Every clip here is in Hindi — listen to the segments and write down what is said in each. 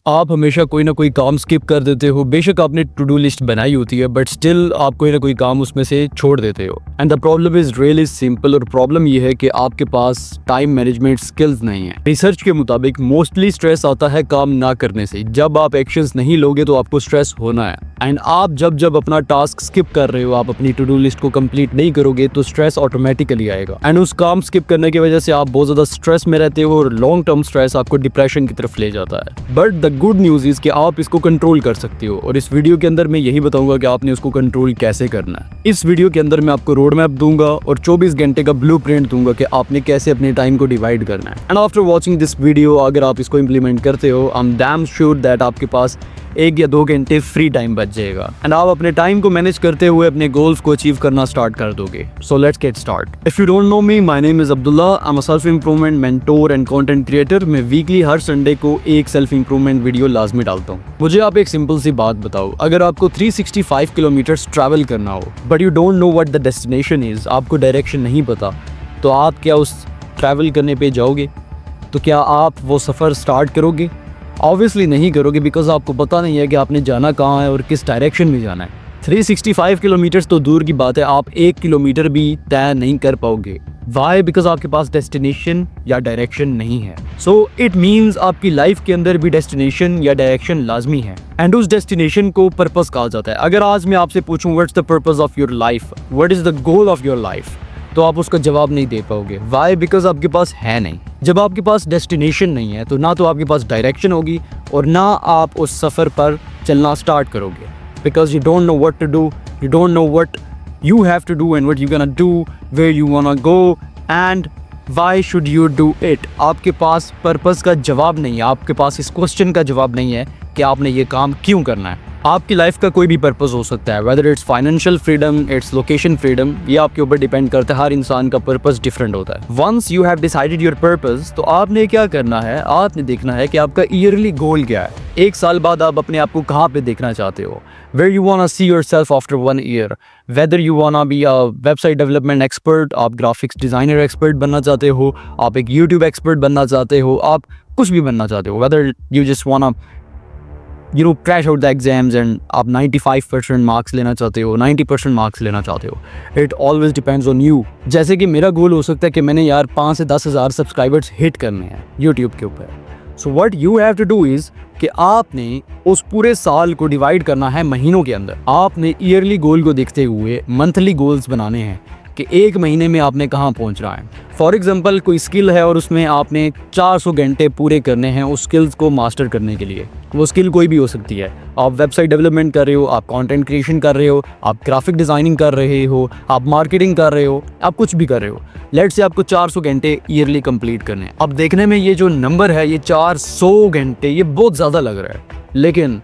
आप हमेशा कोई ना कोई काम स्किप कर देते हो। बेशक आपने टू डू लिस्ट बनाई होती है बट स्टिल आप कोई ना कोई काम उसमें से छोड़ देते हो। And the problem is really simple और प्रॉब्लम ये है कि आपके पास टाइम मैनेजमेंट स्किल्स नहीं है। रिसर्च के मुताबिक मोस्टली स्ट्रेस आता है काम ना करने से। जब आप एक्शंस नहीं लोगे तो आपको स्ट्रेस होना है। एंड आप जब अपना टास्क स्किप कर रहे हो, आप अपनी टू डू लिस्ट को कंप्लीट नहीं करोगे तो स्ट्रेस ऑटोमेटिकली आएगा। एंड उस काम स्किप करने की वजह से आप बहुत ज्यादा स्ट्रेस में रहते हो और लॉन्ग टर्म स्ट्रेस आपको डिप्रेशन की तरफ ले जाता है। But the good news is कि आप इसको कंट्रोल कर सकते हो और इस वीडियो के अंदर मैं यही बताऊंगा कि आपने उसको कंट्रोल कैसे करना है। इस वीडियो के अंदर मैं आपको रोड मैप दूंगा और 24 घंटे का ब्लूप्रिंट दूंगा कि आपने कैसे अपने टाइम को डिवाइड करना है। And after watching this video अगर आप इसको इंप्लीमेंट करते हो, I am damn sure that आपके पास 1 या 2 घंटे फ्री टाइम बच जाएगा एंड आप अपने टाइम को मैनेज करते हुए अपने गोल्स को अचीव करना स्टार्ट कर दोगे। So let's get start. If you don't no me, my name is Abdullah. I am a self improvement mentor and content creator. मैं वीकली हर संडे को एक सेल्फ इंप्रूवमेंट वीडियो लाजमी डालता हूँ। मुझे आप एक सिंपल सी बात बताओ, अगर आपको 365 किलोमीटर्स ट्रैवल करना हो but you don't know what the destination is, आपको डायरेक्शन नहीं पता, तो आप क्या उस ट्रैवल करने पे जाओगे? तो क्या आप वो सफ़र स्टार्ट करोगे? ऑब्वियसली नहीं करोगे, बिकॉज आपको पता नहीं है कि आपने जाना कहाँ है और किस डायरेक्शन में जाना है। 365 किलोमीटर्स तो दूर की बात है, आप 1 किलोमीटर भी तय नहीं कर पाओगे। वाई? बिकॉज आपके पास डेस्टिनेशन या डायरेक्शन नहीं है। सो इट मीन्स आपकी लाइफ के अंदर भी डेस्टिनेशन या डायरेक्शन लाजमी है एंड उस डेस्टिनेशन को पर्पस कहा जाता है। अगर आज मैं आपसे पूछूं what's the purpose of your life, what is the goal of your life, तो आप उसका जवाब नहीं दे पाओगे। वाई? बिकॉज आपके पास है नहीं। जब आपके पास डेस्टिनेशन नहीं है तो ना तो आपके पास डायरेक्शन होगी और ना आप उस सफ़र पर चलना स्टार्ट करोगे। Because you don't know what to do, you don't know what you have to do and what you're gonna do, where you wanna go and why should you do it। आपके पास पर्पस का जवाब नहीं है, आपके पास इस क्वेश्चन का जवाब नहीं है कि आपने ये काम क्यों करना है। आपकी लाइफ का कोई भी पर्पस हो सकता है, whether it's financial freedom, its location freedom, ये आपके ऊपर डिपेंड करता है। हर इंसान का पर्पस डिफरेंट होता है। Once you have decided your purpose, तो आपने क्या करना है, आपने देखना है कि आपका ईयरली गोल क्या है। 1 साल बाद आप अपने आप को कहाँ पे देखना चाहते हो, where you wanna see yourself after 1 year, whether you wanna be a website development expert, आप graphics designer expert बनना चाहते हो, आप एक YouTube expert बनना चाहते हो, आप कुछ भी बनना चाहते हो, whether you just wanna crash out the exams and आप 95% मार्क्स लेना चाहते हो, 90% मार्क्स लेना चाहते हो, it always depends on you। जैसे कि मेरा गोल हो सकता है कि मैंने यार 5 से 10 हज़ार सब्सक्राइबर्स हिट करने हैं YouTube के ऊपर। So what you have to do is कि आपने उस पूरे साल को डिवाइड करना है महीनों के अंदर। आपने ईयरली गोल को देखते हुए मंथली गोल्स बनाने हैं कि 1 महीने में आपने कहाँ पहुँचना है। फॉर एग्जांपल कोई स्किल है और उसमें आपने 400 घंटे पूरे करने हैं उस स्किल्स को मास्टर करने के लिए। वो स्किल कोई भी हो सकती है। आप वेबसाइट डेवलपमेंट कर रहे हो, आप कंटेंट क्रिएशन कर रहे हो, आप ग्राफिक डिज़ाइनिंग कर रहे हो, आप मार्केटिंग कर रहे हो, आप कुछ भी कर रहे हो। लेट्स से आपको 400 घंटे ईयरली कंप्लीट करने हैं। अब देखने में ये जो नंबर है, ये 400 घंटे, ये बहुत ज़्यादा लग रहा है, लेकिन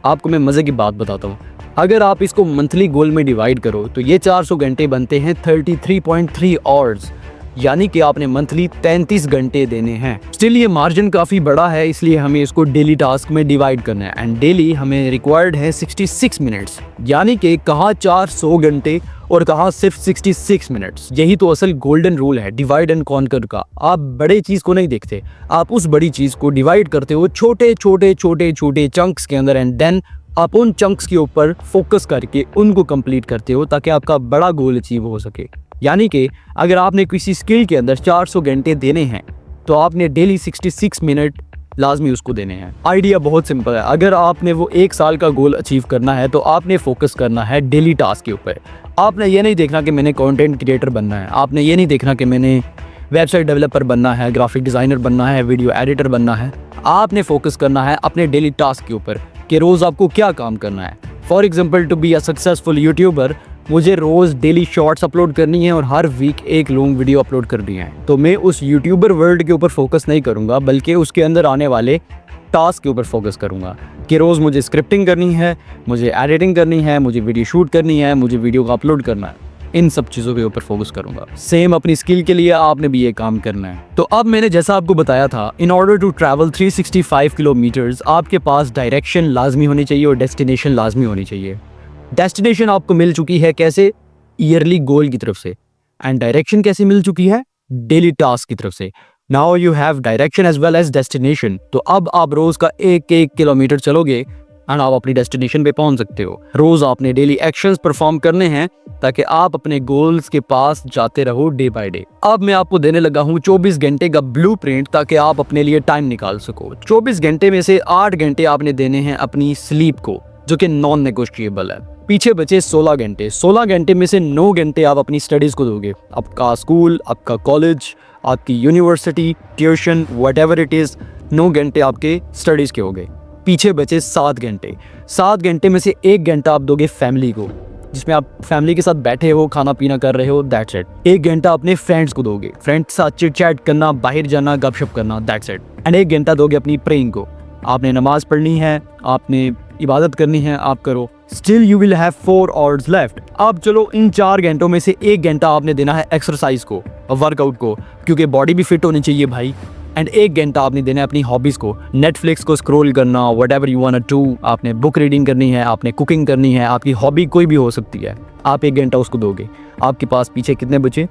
आपको मैं मज़े की बात बताता हूँ। अगर आप इसको मंथली गोल में डिवाइड करो तो ये 400 घंटे बनते हैं 33.3 आवर्स, यानी कि आपने मंथली 33 घंटे देने हैं। स्टिल ये मार्जिन काफ़ी बड़ा है, इसलिए हमें इसको डेली टास्क में डिवाइड करना है एंड डेली हमें रिक्वायर्ड है 66 मिनट्स, यानी कि कहाँ 400 घंटे और कहाँ सिर्फ 66 मिनट्स। यही तो असल गोल्डन रूल है डिवाइड एंड कॉन्कर का। आप बड़े चीज़ को नहीं देखते, आप उस बड़ी चीज़ को डिवाइड करते हो छोटे छोटे छोटे छोटे चंक्स के अंदर एंड देन आप उन चंक्स के ऊपर फोकस करके उनको कंप्लीट करते हो ताकि आपका बड़ा गोल अचीव हो सके। यानी कि अगर आपने किसी स्किल के अंदर 400 घंटे देने हैं तो आपने डेली 66 मिनट लाजमी उसको देने हैं। आइडिया बहुत सिंपल है। अगर आपने वो 1 साल का गोल अचीव करना है तो आपने फोकस करना है डेली टास्क के ऊपर। आपने ये नहीं देखना कि मैंने कंटेंट क्रिएटर बनना है, आपने ये नहीं देखना कि मैंने वेबसाइट डेवलपर बनना है, ग्राफिक डिज़ाइनर बनना है, वीडियो एडिटर बनना है। आपने फोकस करना है अपने डेली टास्क के ऊपर कि रोज़ आपको क्या काम करना है। For example to be a successful YouTuber, मुझे रोज़ डेली शॉर्ट्स अपलोड करनी है और हर वीक एक लॉन्ग वीडियो अपलोड करनी है। तो मैं उस यूट्यूबर वर्ल्ड के ऊपर फोकस नहीं करूँगा, बल्कि उसके अंदर आने वाले टास्क के ऊपर फोकस करूँगा कि रोज़ मुझे स्क्रिप्टिंग करनी है, मुझे एडिटिंग करनी है, मुझे वीडियो शूट करनी है, मुझे वीडियो को अपलोड करना है। इन सब चीज़ों के ऊपर फोकस करूंगा। सेम अपनी स्किल के लिए आपने भी ये काम करना है। तो अब मैंने जैसा आपको बताया था, in order to travel 365 kilometres आपके पास डायरेक्शन लाजमी होनी चाहिए और डेस्टिनेशन लाजमी होनी चाहिए। डेस्टिनेशन आपको मिल चुकी है कैसे? ईयरली गोल की तरफ से। एंड डायरेक्शन कैसे मिल चुकी है? डेली टास्क की तरफ से। Now you have direction as well as destination. तो अब आप रोज का 1-1 किलोमीटर चलोगे एंड आप अपनी डेस्टिनेशन पे पहुंच सकते हो। रोज आपने डेली एक्शंस परफॉर्म करने हैं ताकि आप अपने गोल्स के पास जाते रहो डे बाय डे। अब मैं आपको देने लगा हूं 24 घंटे का ब्लूप्रिंट ताकि आप अपने लिए टाइम निकाल सको। 24 घंटे में से 8 घंटे आपने देने हैं अपनी स्लीप को, जो कि नॉन नेगोशिएबल है। पीछे बचे 16 घंटे। 16 घंटे में से 9 घंटे आप अपनी स्टडीज को दोगे। आपका स्कूल, आपका कॉलेज, आपकी university, tuition, whatever it is, 9 घंटे आपके स्टडीज के हो गए। पीछे बचे 7 घंटे। 7 घंटे में से 1 घंटा आप दोगे फैमिली को, जिसमें आप फैमिली के साथ बैठे हो, खाना पीना कर रहे हो, दैट्स इट। 1 घंटा अपने फ्रेंड्स को दोगे, फ्रेंड्स के साथ चिट चैट करना, बाहर जाना, गपशप करना, दैट्स इट। एंड 1 घंटा दोगे अपनी प्रेइंग को। आपने नमाज पढ़नी है, आपने इबादत करनी है, आप करो। Still you will have 4 hours left. अब चलो इन 4 घंटों में से 1 घंटा आपने देना है एक्सरसाइज को, वर्कआउट को, क्योंकि बॉडी भी फिट होनी चाहिए भाई। एंड 1 घंटा आपने देना है अपनी हॉबीज को, नेटफ्लिक्स को स्क्रॉल करना, whatever you want to do. आपने बुक रीडिंग करनी है, आपने कुकिंग करनी है, आपकी हॉबी कोई भी हो सकती है। आप 1 घंटा उसको दोगे। आपके पास पीछे कितने बचे?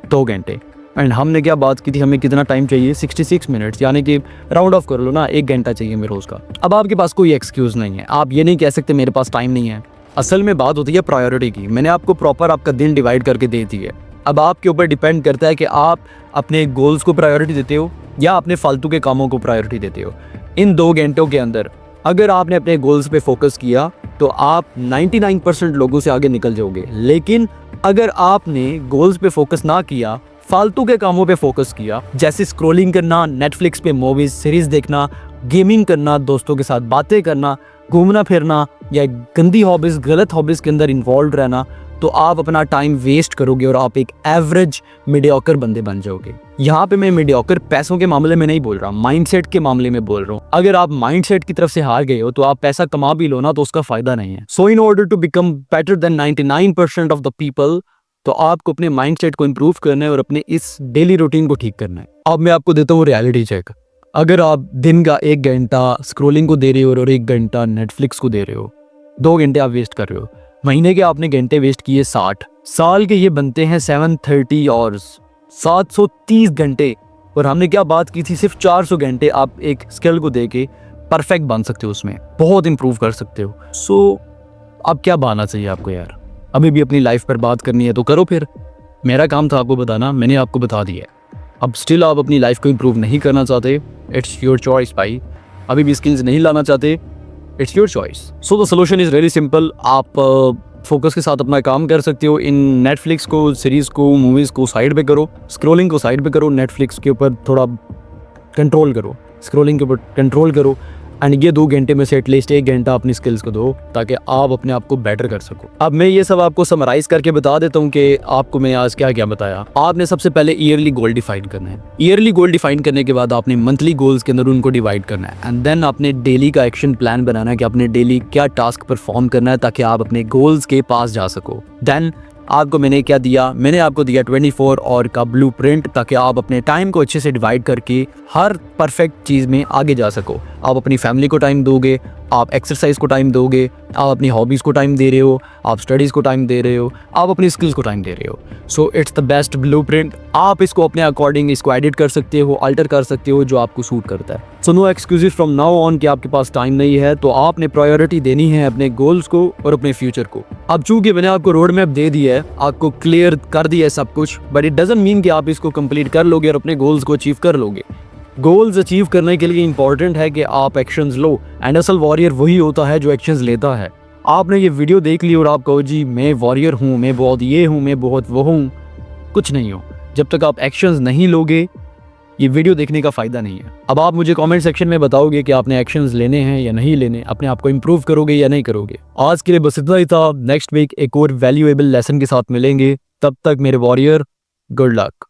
2 घंटे। एंड हमने क्या बात की थी, हमें कितना टाइम चाहिए? 66 मिनट्स, यानी कि राउंड ऑफ कर लो ना, 1 घंटा चाहिए मेरे रोज़ का। अब आपके पास कोई एक्सक्यूज़ नहीं है, आप ये नहीं कह सकते मेरे पास टाइम नहीं है। असल में बात होती है प्रायोरिटी की। मैंने आपको प्रॉपर आपका दिन डिवाइड करके दे दी है। अब आपके ऊपर डिपेंड करता है कि आप अपने गोल्स को प्रायोरिटी देते हो या अपने फालतू के कामों को प्रायोरिटी देते हो। इन 2 घंटों के अंदर अगर आपने अपने गोल्स पे फोकस किया तो आप 99% लोगों से आगे निकल जाओगे। लेकिन अगर आपने गोल्स पे फोकस ना किया, फालतू के कामों पे फोकस किया, जैसे स्क्रॉलिंग करना, नेटफ्लिक्स पे मूवीज सीरीज देखना, गेमिंग करना, दोस्तों के साथ बातें करना, घूमना फिरना या गंदी हॉबीज, गलत हॉबीज के अंदर इन्वॉल्व रहना, तो आप अपना टाइम वेस्ट करोगे और आप एक एवरेज मीडियोकर बंदे बन जाओगे। यहाँ पे मैं मीडियोकर पैसों के मामले में नहीं बोल रहा, माइंडसेट के मामले में बोल रहा हूँ। अगर आप माइंडसेट की तरफ से हार गए हो तो आप पैसा कमा भी लो ना तो उसका फायदा नहीं है। So in order to become better than 99% of the people, तो आपको अपने माइंडसेट को इंप्रूव करना है और अपने इस डेली रूटीन को ठीक करना है। अब मैं आपको देता हूँ रियलिटी चेक। अगर आप दिन का 1 घंटा स्क्रोलिंग को दे रहे हो और 1 घंटा नेटफ्लिक्स को दे रहे हो, 2 घंटे आप वेस्ट कर रहे हो। महीने के आपने घंटे वेस्ट किए 60, साल के ये बनते हैं 730 आवर्स, 730 घंटे। और हमने क्या बात की थी, सिर्फ 400 घंटे आप एक स्किल को दे के परफेक्ट बन सकते हो, उसमें बहुत इंप्रूव कर सकते हो। सो अब क्या बहाना चाहिए आपको यार? अभी भी अपनी लाइफ पर बात करनी है तो करो फिर। मेरा काम था आपको बताना, मैंने आपको बता दिया है। अब स्टिल आप अपनी लाइफ को इंप्रूव नहीं करना चाहते, इट्स योर चॉइस भाई। अभी भी स्किल्स नहीं लाना चाहते, it's your choice. So the solution is very simple. आप फोकस के साथ अपना काम कर सकते हो। इन नेटफ्लिक्स को, सीरीज़ को, मूवीज़ को साइड पे करो, स्क्रोलिंग को साइड पे करो, नेटफ्लिक्स के ऊपर थोड़ा कंट्रोल करो, स्क्रोलिंग के ऊपर कंट्रोल करो। एंड ये 2 घंटे में से एटलीस्ट 1 घंटा अपनी स्किल्स को दो ताकि आप अपने आप को बेटर कर सको। अब मैं ये सब आपको समराइज करके बता देता हूँ कि आपको मैं आज क्या क्या बताया। आपने सबसे पहले ईयरली गोल डिफाइन करना है। ईयरली गोल डिफाइन करने के बाद आपने मंथली गोल्स के अंदर उनको डिवाइड करना है। एंड देन आपने डेली का एक्शन प्लान बनाना है कि आपने डेली क्या टास्क परफॉर्म करना है ताकि आप अपने गोल्स के पास जा सको। देन आपको मैंने क्या दिया, मैंने आपको दिया 24 आवर का ब्लूप्रिंट ताकि आप अपने टाइम को अच्छे से डिवाइड करके हर परफेक्ट चीज़ में आगे जा सको। आप अपनी फैमिली को टाइम दोगे, आप एक्सरसाइज को टाइम दोगे, आप अपनी हॉबीज़ को टाइम दे रहे हो, आप स्टडीज़ को टाइम दे रहे हो, आप अपनी स्किल्स को टाइम दे रहे हो। So it's the best blueprint. आप इसको अपने अकॉर्डिंग इसको एडिट कर सकते हो, अल्टर कर सकते हो जो आपको सूट करता है। So no excuses from now on कि आपके पास टाइम नहीं है, तो आपने प्रायोरिटी देनी है अपने गोल्स को और अपने फ्यूचर को। अब चूंकि मैंने आपको रोड मैप दे दिया है, आपको क्लियर कर दिया है सब कुछ, बट इट डजंट मीन कि आप इसको कंप्लीट कर लोगे और अपने गोल्स को अचीव कर लोगे। गोल्स अचीव करने के लिए इंपॉर्टेंट है कि आप एक्शंस लो। एंड असल वॉरियर वही होता है जो एक्शंस लेता है। आपने ये वीडियो देख ली और आप कहो जी मैं वॉरियर हूँ, मैं बहुत ये हूँ, मैं बहुत वो हूँ, कुछ नहीं हो। जब तक आप एक्शंस नहीं लोगे ये वीडियो देखने का फ़ायदा नहीं है। अब आप मुझे कमेंट सेक्शन में बताओगे कि आपने एक्शंस लेने हैं या नहीं लेने, अपने आप को इंप्रूव करोगे या नहीं करोगे। आज के लिए बस इतना ही था। नेक्स्ट वीक एक और वैल्यूएबल लेसन के साथ मिलेंगे। तब तक मेरे वॉरियर, गुड लक।